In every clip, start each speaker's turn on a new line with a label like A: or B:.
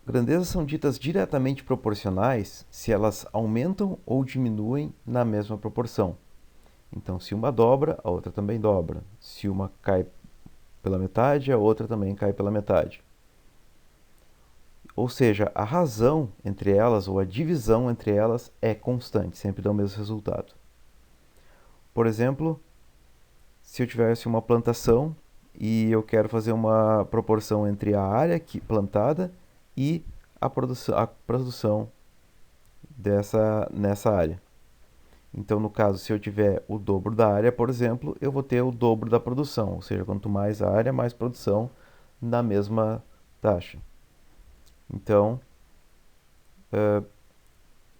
A: Grandezas são ditas diretamente proporcionais se elas aumentam ou diminuem na mesma proporção. Então, se uma dobra, a outra também dobra. Se uma cai pela metade, a outra também cai pela metade. Ou seja, a razão entre elas, ou a divisão entre elas, é constante, sempre dá o mesmo resultado. Por exemplo, se eu tivesse uma plantação e eu quero fazer uma proporção entre a área plantada e a produção nessa área. Então, no caso, se eu tiver o dobro da área, por exemplo, eu vou ter o dobro da produção, ou seja, quanto mais área, mais produção na mesma taxa. Então, uh,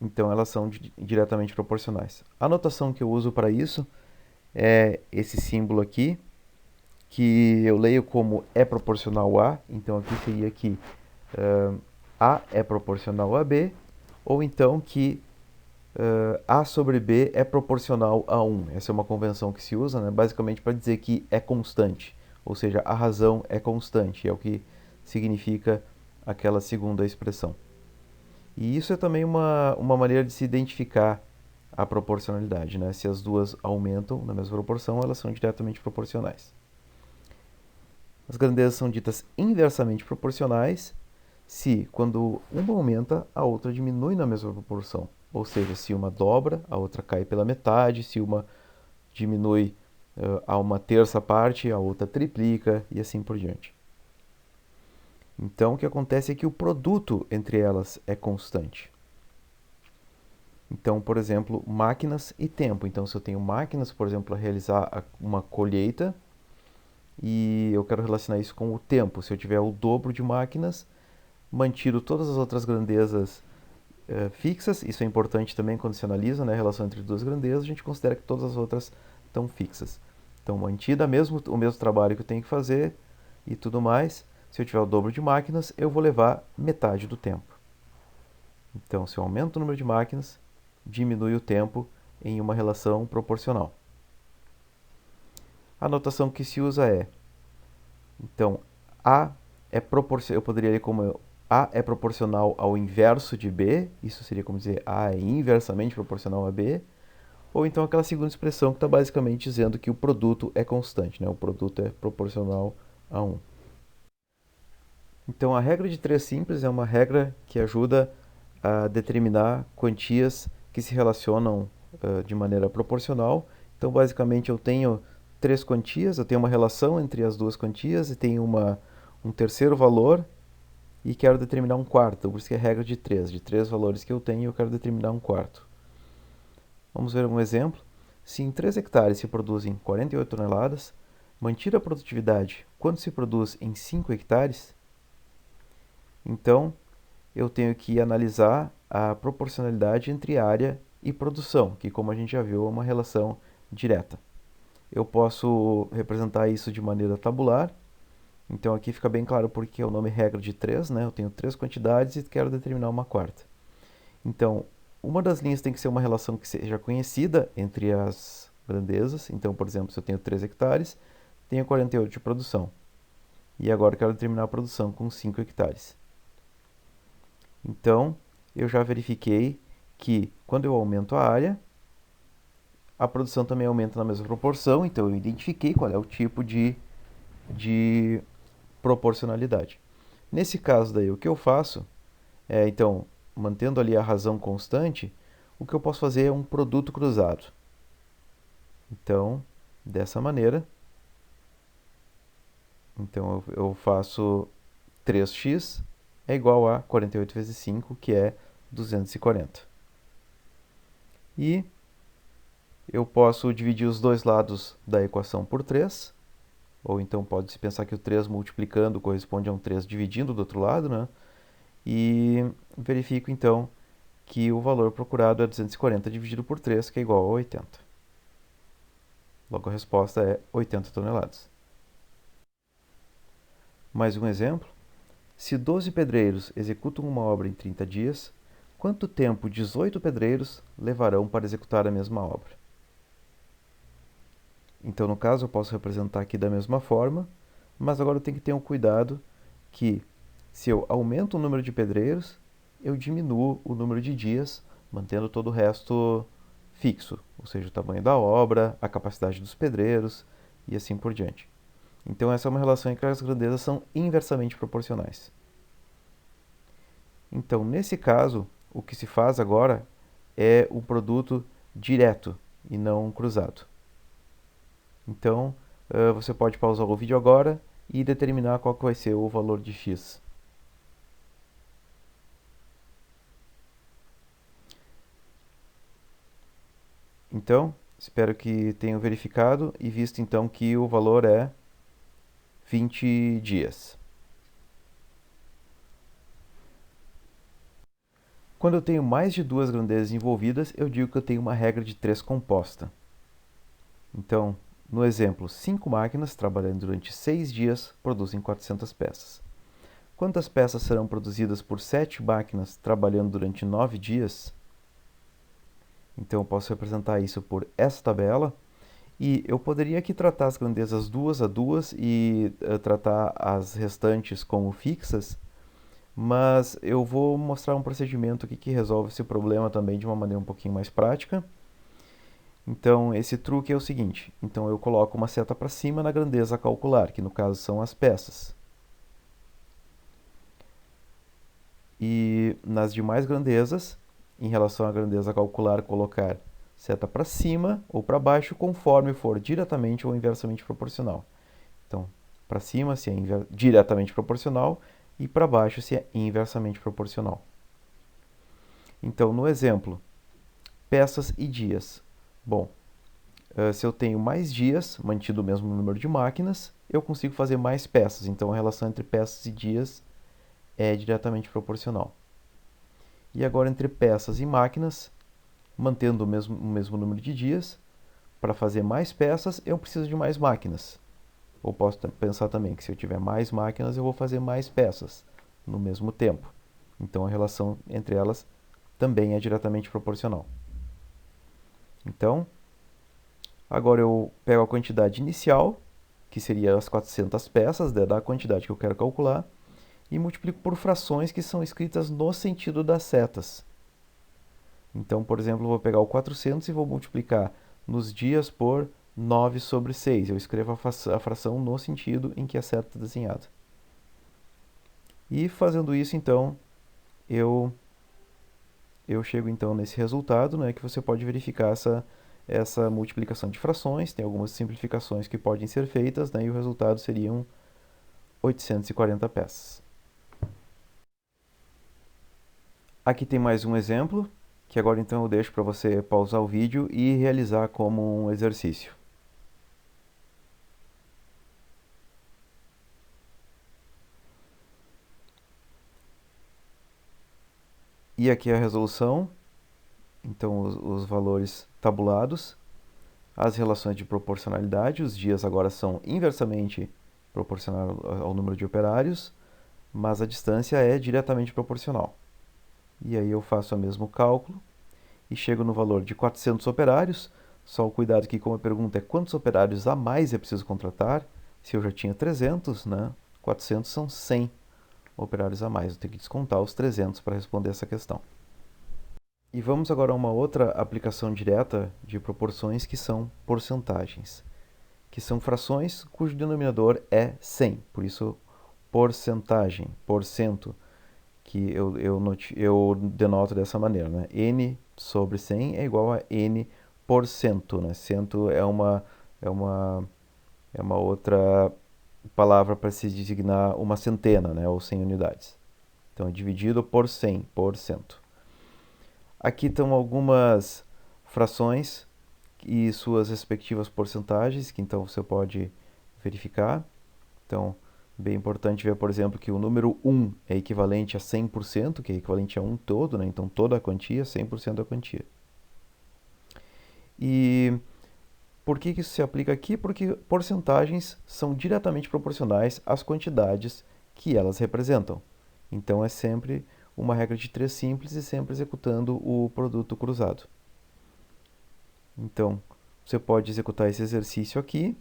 A: então elas são diretamente proporcionais. A notação que eu uso para isso é esse símbolo aqui, que eu leio como é proporcional a, então aqui seria que A é proporcional a B, ou então que A sobre B é proporcional a 1. Essa é uma convenção que se usa, né, basicamente para dizer que é constante, ou seja, a razão é constante, é o que significa aquela segunda expressão. E isso é também uma maneira de se identificar a proporcionalidade, né? Se as duas aumentam na mesma proporção, elas são diretamente proporcionais. As grandezas são ditas inversamente proporcionais se, quando uma aumenta, a outra diminui na mesma proporção. Ou seja, se uma dobra, a outra cai pela metade, se uma diminui a uma terça parte, a outra triplica e assim por diante. Então, o que acontece é que o produto entre elas é constante. Então, por exemplo, máquinas e tempo. Então, se eu tenho máquinas, por exemplo, para realizar uma colheita, e eu quero relacionar isso com o tempo. Se eu tiver o dobro de máquinas, mantido todas as outras grandezas fixas, isso é importante também quando se analisa, né, a relação entre duas grandezas, a gente considera que todas as outras estão fixas. Então, mantida o mesmo trabalho que eu tenho que fazer e tudo mais, se eu tiver o dobro de máquinas, eu vou levar metade do tempo. Então, se eu aumento o número de máquinas, diminui o tempo em uma relação proporcional. A notação que se usa é, então, eu poderia ler como A é proporcional ao inverso de B, isso seria como dizer A é inversamente proporcional a B, ou então aquela segunda expressão que está basicamente dizendo que o produto é constante, né? O produto é proporcional a 1. Então, a regra de 3 simples é uma regra que ajuda a determinar quantias que se relacionam de maneira proporcional. Então, basicamente, eu tenho três quantias, eu tenho uma relação entre as duas quantias e tenho um terceiro valor e quero determinar um quarto. Por isso que é a regra de 3. De 3 valores que eu tenho, eu quero determinar um quarto. Vamos ver um exemplo. Se em 3 hectares se produzem 48 toneladas, mantida a produtividade quando se produz em 5 hectares, então eu tenho que analisar a proporcionalidade entre área e produção, que, como a gente já viu, é uma relação direta. Eu posso representar isso de maneira tabular. Então aqui fica bem claro porque o nome regra de 3, né? Eu tenho 3 quantidades e quero determinar uma quarta. Então, uma das linhas tem que ser uma relação que seja conhecida entre as grandezas. Então, por exemplo, se eu tenho 3 hectares, tenho 48 de produção. E agora eu quero determinar a produção com 5 hectares. Então, eu já verifiquei que quando eu aumento a área, a produção também aumenta na mesma proporção. Então, eu identifiquei qual é o tipo de proporcionalidade. Nesse caso daí, o que eu faço é, então, mantendo ali a razão constante, o que eu posso fazer é um produto cruzado. Então, dessa maneira, então eu faço 3x é igual a 48 vezes 5, que é 240. E eu posso dividir os dois lados da equação por 3, ou então pode-se pensar que o 3 multiplicando corresponde a um 3 dividindo do outro lado, né? E verifico então que o valor procurado é 240 dividido por 3, que é igual a 80. Logo a resposta é 80 toneladas. Mais um exemplo. Se 12 pedreiros executam uma obra em 30 dias, quanto tempo 18 pedreiros levarão para executar a mesma obra? Então, no caso, eu posso representar aqui da mesma forma, mas agora eu tenho que ter um cuidado que Se eu aumento o número de pedreiros, eu diminuo o número de dias, mantendo todo o resto fixo, ou seja, o tamanho da obra, a capacidade dos pedreiros e assim por diante. Então essa é uma relação em que as grandezas são inversamente proporcionais. Então, nesse caso, o que se faz agora é o produto direto e não cruzado. Então, você pode pausar o vídeo agora e determinar qual que vai ser o valor de x. Então, espero que tenham verificado e visto então que o valor é 20 dias. Quando eu tenho mais de duas grandezas envolvidas, eu digo que eu tenho uma regra de 3 composta. Então, no exemplo, 5 máquinas trabalhando durante 6 dias produzem 400 peças. Quantas peças serão produzidas por 7 máquinas trabalhando durante 9 dias? Então, eu posso representar isso por essa tabela. E eu poderia aqui tratar as grandezas duas a duas e tratar as restantes como fixas, mas eu vou mostrar um procedimento aqui que resolve esse problema também de uma maneira um pouquinho mais prática. Então, esse truque é o seguinte: então eu coloco uma seta para cima na grandeza a calcular, que no caso são as peças. E nas demais grandezas, em relação à grandeza a calcular, colocar seta para cima ou para baixo, conforme for diretamente ou inversamente proporcional. Então, para cima se é diretamente proporcional e para baixo se é inversamente proporcional. Então, no exemplo, peças e dias. Bom, se eu tenho mais dias, mantido o mesmo número de máquinas, eu consigo fazer mais peças. Então, a relação entre peças e dias é diretamente proporcional. E agora, entre peças e máquinas, mantendo o mesmo número de dias, para fazer mais peças, eu preciso de mais máquinas. Ou posso pensar também que se eu tiver mais máquinas, eu vou fazer mais peças no mesmo tempo. Então, a relação entre elas também é diretamente proporcional. Então, agora eu pego a quantidade inicial, que seria as 400 peças, da quantidade que eu quero calcular, e multiplico por frações que são escritas no sentido das setas. Então, por exemplo, eu vou pegar o 400 e vou multiplicar nos dias por 9 sobre 6. Eu escrevo a fração no sentido em que a seta está desenhada. E fazendo isso, então, eu chego então nesse resultado, né, que você pode verificar essa multiplicação de frações. Tem algumas simplificações que podem ser feitas, né, e o resultado seriam 840 peças. Aqui tem mais um exemplo, que agora então eu deixo para você pausar o vídeo e realizar como um exercício. E aqui a resolução, então os valores tabulados, as relações de proporcionalidade, os dias agora são inversamente proporcional ao número de operários, mas a distância é diretamente proporcional. E aí eu faço o mesmo cálculo e chego no valor de 400 operários. Só o cuidado aqui, como a pergunta é quantos operários a mais é preciso contratar, se eu já tinha 300, né? 400 são 100 operários a mais. Eu tenho que descontar os 300 para responder essa questão. E vamos agora a uma outra aplicação direta de proporções que são porcentagens, que são frações cujo denominador é 100. Por isso, porcentagem, porcento, que eu denoto dessa maneira, né? N sobre 100 é igual a N por cento, né? Cento é uma outra palavra para se designar uma centena, né? Ou 100 unidades. Então, é dividido por 100, por cento. Aqui estão algumas frações e suas respectivas porcentagens, que então você pode verificar. Então, bem importante ver, por exemplo, que o número 1 é equivalente a 100%, que é equivalente a 1 todo, né? Então toda a quantia, 100% da quantia. E por que isso se aplica aqui? Porque porcentagens são diretamente proporcionais às quantidades que elas representam. Então é sempre uma regra de 3 simples e sempre executando o produto cruzado. Então, você pode executar esse exercício aqui.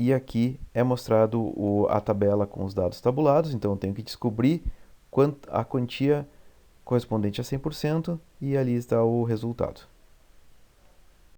A: E aqui é mostrado a tabela com os dados tabulados, então eu tenho que descobrir a quantia correspondente a 100% e ali está o resultado.